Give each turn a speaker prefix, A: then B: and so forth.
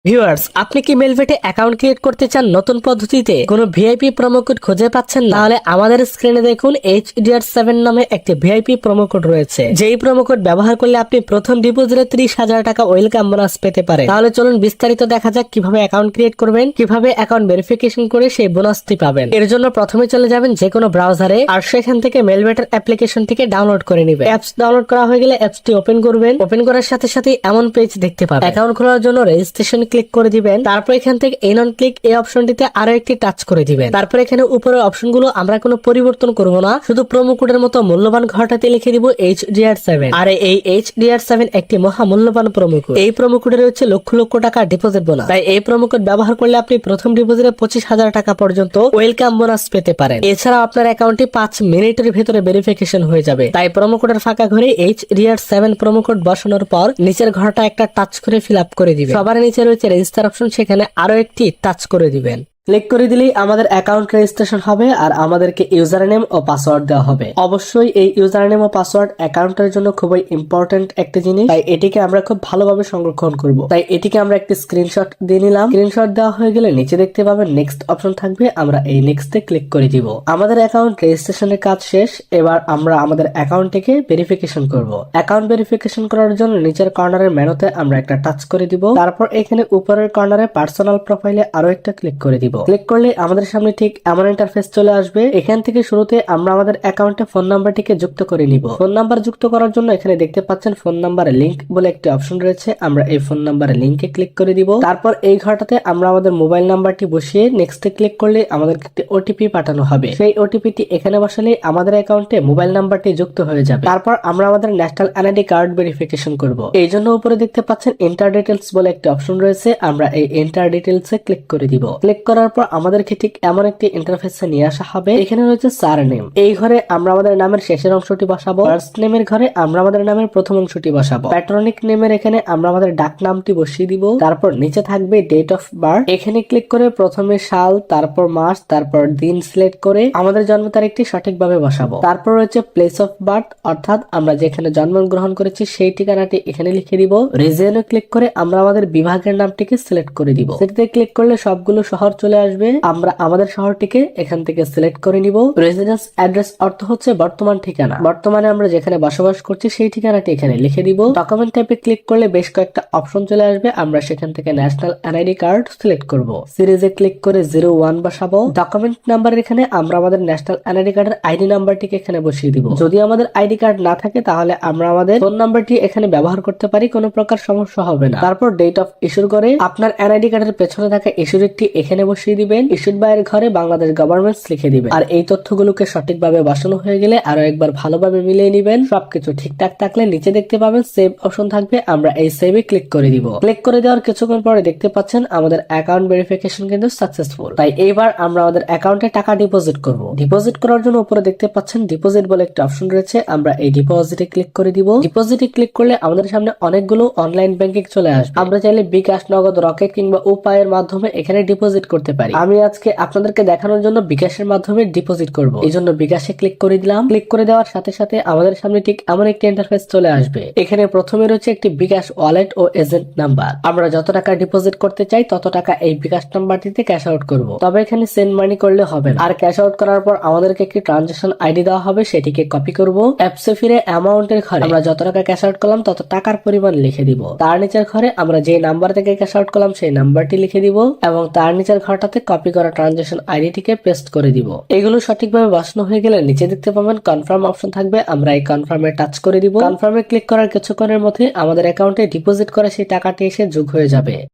A: Viewers, আপনি কি মেলভেটে account create করতে চান নতুন পদ্ধতিতে? কোনো ভিআইপি প্রোমো কোড খুঁজে পাচ্ছেন না? তাহলে আমাদের স্ক্রিনে দেখুন HDR7 নামে একটি ভিআইপি প্রোমো কোড রয়েছে। যেই প্রোমো কোড ব্যবহার করলে আপনি প্রথম ডিপোজিটে 30,000 টাকা ওয়েলকাম বোনাস পেতে পারেন। তাহলে চলুন বিস্তারিত দেখা যাক কিভাবে অ্যাকাউন্ট ক্রিয়েট করবেন, কিভাবে অ্যাকাউন্ট ভেরিফিকেশন করে সেই বোনাসটি পাবেন। এর জন্য প্রথমে চলে যাবেন যে কোনো ব্রাউজারে, আর সেখান থেকে মেলভেটের অ্যাপ্লিকেশনটিকে ডাউনলোড করে নেবেন। অ্যাপস ডাউনলোড করা হয়ে গেলে অ্যাপসটি ওপেন করবেন। ওপেন করার সাথে সাথে এমন পেজ দেখতে পাবেন। অ্যাকাউন্ট খোলার জন্য রেজিস্ট্রেশন ক্লিক করে দিবেন। তারপর এখান থেকে এন অন ক্লিক এই অপশনটিতে আরো একটি টাচ করে দিবেন। তারপর এখানে উপরের অপশনগুলো আমরা কোনো পরিবর্তন করব না, শুধু প্রোমো কোডের মতো মূল্যবান ঘরটাতে লিখে দিব HDR7। আর এই HDR7 একটি মহা মূল্যবান প্রোমো কোড। এই প্রোমো কোডে রয়েছে লক্ষ লক্ষ টাকা ডিপোজিট বোনাস। তাই এই প্রোমো কোড ব্যবহার করলে আপনি প্রথম ডিপোজিটে 25,000 টাকা পর্যন্ত ওয়েলকাম বোনাস পেতে পারেন। এছাড়া আপনার অ্যাকাউন্টটি 5 মিনিটের ভিতরে ভেরিফিকেশন হয়ে যাবে। তাই প্রোমো কোডের ফাঁকা ঘরে HDR7 প্রোমো কোড বসানোর পর নিচের ঘরটা একটা টাচ করে ফিল আপ করে দিবেন। সবার নিচে রয়েছে রেজিস্টার অপশন, সেখানে আরো একটি টাচ করে দিবেন। ক্লিক করে দিলেই আমাদের অ্যাকাউন্ট রেজিস্ট্রেশন হবে আর আমাদেরকে ইউজার নেম ও পাসওয়ার্ড দেওয়া হবে। অবশ্যই এই ইউজার নেম ও পাসওয়ার্ড অ্যাকাউন্টের জন্য খুবই ইম্পর্টেন্ট একটা জিনিস, তাই এটিকে আমরা খুব ভালোভাবে সংরক্ষণ করব। তাই এটিকে আমরা একটি স্ক্রিনশট দিয়ে নিলাম। স্ক্রিনশট দেওয়া হয়ে গেলে নিচে দেখতে পাবেন নেক্সট অপশন থাকবে, আমরা এই নেক্সটে ক্লিক করে দিব। আমাদের অ্যাকাউন্ট রেজিস্ট্রেশনের কাজ শেষ। এবার আমরা আমাদের অ্যাকাউন্টটিকে ভেরিফিকেশন করব। অ্যাকাউন্ট ভেরিফিকেশন করার জন্য নিচের কর্নারের মেনুতে আমরা একটা টাচ করে দিব। তারপর এখানে উপরের কর্নারে পার্সোনাল প্রোফাইলে আরো একটা ক্লিক করে দিব। ক্লিক করলে আমাদের সামনে ঠিক এমন ইন্টারফেস চলে আসবে। এখান থেকে শুরুতে আমরা আমাদের অ্যাকাউন্টে ফোন নাম্বারটিকে যুক্ত করে নিব। ফোন নাম্বার যুক্ত করার জন্য এখানে দেখতে পাচ্ছেন ফোন নাম্বারে লিংক বলে একটি অপশন রয়েছে। আমরা এই ফোন নাম্বারে লিংকে ক্লিক করে দিব। তারপর এই ঘরটাতে আমরা আমাদের মোবাইল নাম্বারটি বসিয়ে নেক্সটে ক্লিক করলে আমাদেরকে একটি ওটিপি পাঠানো হবে। সেই ওটিপিটি এখানে বসালে আমাদের অ্যাকাউন্টে মোবাইল নাম্বারটি যুক্ত হয়ে যাবে। তারপর আমরা আমাদের ন্যাশনাল আইডেন্টি কার্ড ভেরিফিকেশন করব। এই জন্য উপরে দেখতে পাচ্ছেন এন্টার ডিটেইলস বলে একটি অপশন রয়েছে। আমরা এই এন্টার ডিটেইলসে ক্লিক করে দিব। ক্লিক করার পর আমাদেরকে ঠিক এমন একটি ইন্টারফেসে নিয়ে আসা হবে। এখানে রয়েছে সারনেম। এই ঘরে আমরা আমাদের নামের শেষের অংশটি বসাবো। ফার্স্ট নেমের ঘরে আমরা আমাদের নামের প্রথম অংশটি বসাবো। প্যাট্রনিক নেমের এখানে আমরা আমাদের ডাক নামটি বসিয়ে দিব। তারপর নিচে থাকবে ডেট অফ বার্থ। এখানে ক্লিক করে প্রথমে সাল, তারপর মাস, তারপর দিন সিলেক্ট করে আমাদের জন্ম তারিখটি সঠিকভাবে বসাবো। তারপর রয়েছে প্লেস অফ বার্থ, অর্থাৎ আমরা যেখানে জন্মগ্রহণ করেছি সেই ঠিকানাটি এখানে লিখে দিব। রিজিয়নে ক্লিক করে আমরা আমাদের বিভাগের নামটিকে সিলেক্ট করে দিব। সেটিতে ক্লিক করলে সবগুলো শহর চলে আসবে। আমরা আমাদের শহরটিকে এখান থেকে সিলেক্ট করে নিব। রেসিডেন্স অ্যাড্রেস অর্থ হচ্ছে বর্তমান ঠিকানা। বর্তমানে আমরা যেখানে বসবাস করছি সেই ঠিকানাটি এখানে লিখে দিব। ডকুমেন্ট টাইপে ক্লিক করলে বেশ কয়েকটা অপশন চলে আসবে। আমরা সেখান থেকে ন্যাশনাল এনআইডি কার্ড সিলেক্ট করব। সিরিজে ক্লিক করে 01 বসাবো। ডকুমেন্ট নাম্বার এখানে আমরা আমাদের ন্যাশনাল এনআইডি কার্ডের আইডি নাম্বারটিকে এখানে বসিয়ে দিব। যদি আমাদের আইডি কার্ড না থাকে তাহলে আমরা আমাদের ফোন নাম্বারটি এখানে ব্যবহার করতে পারি, কোনো প্রকার সমস্যা হবে না। তারপর ডেট অফ ইস্যুর করে আপনার এনআইডি কার্ডের পেছনে থাকা ইস্যু ডেটটি এখানে বসিয়ে দিবেন। ইস্যুড বাই এর ঘরে বাংলাদেশ গভর্নমেন্টস লিখে দিবেন। আর এই তথ্যগুলোকে সঠিকভাবে বসানো হয়ে গেলে আরো একবার ভালোভাবে মিলিয়ে নিবেন। সবকিছু ঠিকঠাক থাকলে নিচে দেখতে পাবেন সেভ অপশন থাকবে। আমরা এই সেভে ক্লিক করে দিব। ক্লিক করে দেওয়ার কিছুক্ষণ পরে দেখতে পাচ্ছেন আমাদের অ্যাকাউন্ট ভেরিফিকেশন কিন্তু সাকসেসফুল। তাই এইবার আমরা আমাদের অ্যাকাউন্টে টাকা ডিপোজিট করব। ডিপোজিট করার জন্য উপরে দেখতে পাচ্ছেন ডিপোজিট বলে একটা অপশন রয়েছে। আমরা এই ডিপোজিটে ক্লিক করে দিব। ডিপোজিটে ক্লিক করলে আমাদের সামনে অনেকগুলো অনলাইন ব্যাংকিং চলে আসবে। আমরা চাইলে বিকাশ, নগদ, রকেট কিংবা উপায়ের মাধ্যমে এখানে ডিপোজিট করতে পারি। আমি আজকে আপনাদেরকে দেখানোর জন্য বিকাশের মাধ্যমে ডিপোজিট করব। এই জন্য বিকাশে ক্লিক করে দিলাম। ক্লিক করে দেওয়ার সাথে সাথে আমাদের সামনে ঠিক এমন একটি ইন্টারফেস চলে আসবে। এখানে প্রথমে রয়েছে একটি বিকাশ ওয়ালেট ও এজেন্ট নাম্বার। আমরা যত টাকা ডিপোজিট করতে চাই তত টাকা এই বিকাশ নাম্বারটিতে ক্যাশ আউট করব। তবে এখানে সেন্ড মানি করলে হবে না। আর ক্যাশ আউট করার পর আমাদেরকে একটি ট্রানজাকশন আইডি দেওয়া হবে, সেটিকে কপি করব। অ্যাপসে ফিরে অ্যামাউন্টের ঘরে আমরা যত টাকা ক্যাশ আউট করলাম তত টাকার পরিমাণ লিখে দিব। তার নিচের ঘরে আমরা যে নাম্বার থেকে ক্যাশ আউট করলাম সেই নাম্বারটি লিখে দিব এবং তার নিচের ঘরটাতে কপি করা ট্রানজাকশন আইডিটিকে পেস্ট করে দিব। এগুলো সঠিকভাবে বসানো হয়ে গেলে নিচে দেখতে পাবেন কনফার্ম অপশন থাকবে। আমরা এই কনফার্মে টাচ করে দিব। কনফার্মে ক্লিক করার কিছুক্ষণের মধ্যে আমাদের অ্যাকাউন্টে ডিপোজিট করা সেই টাকাটি এসে যোগ হয়ে যাবে।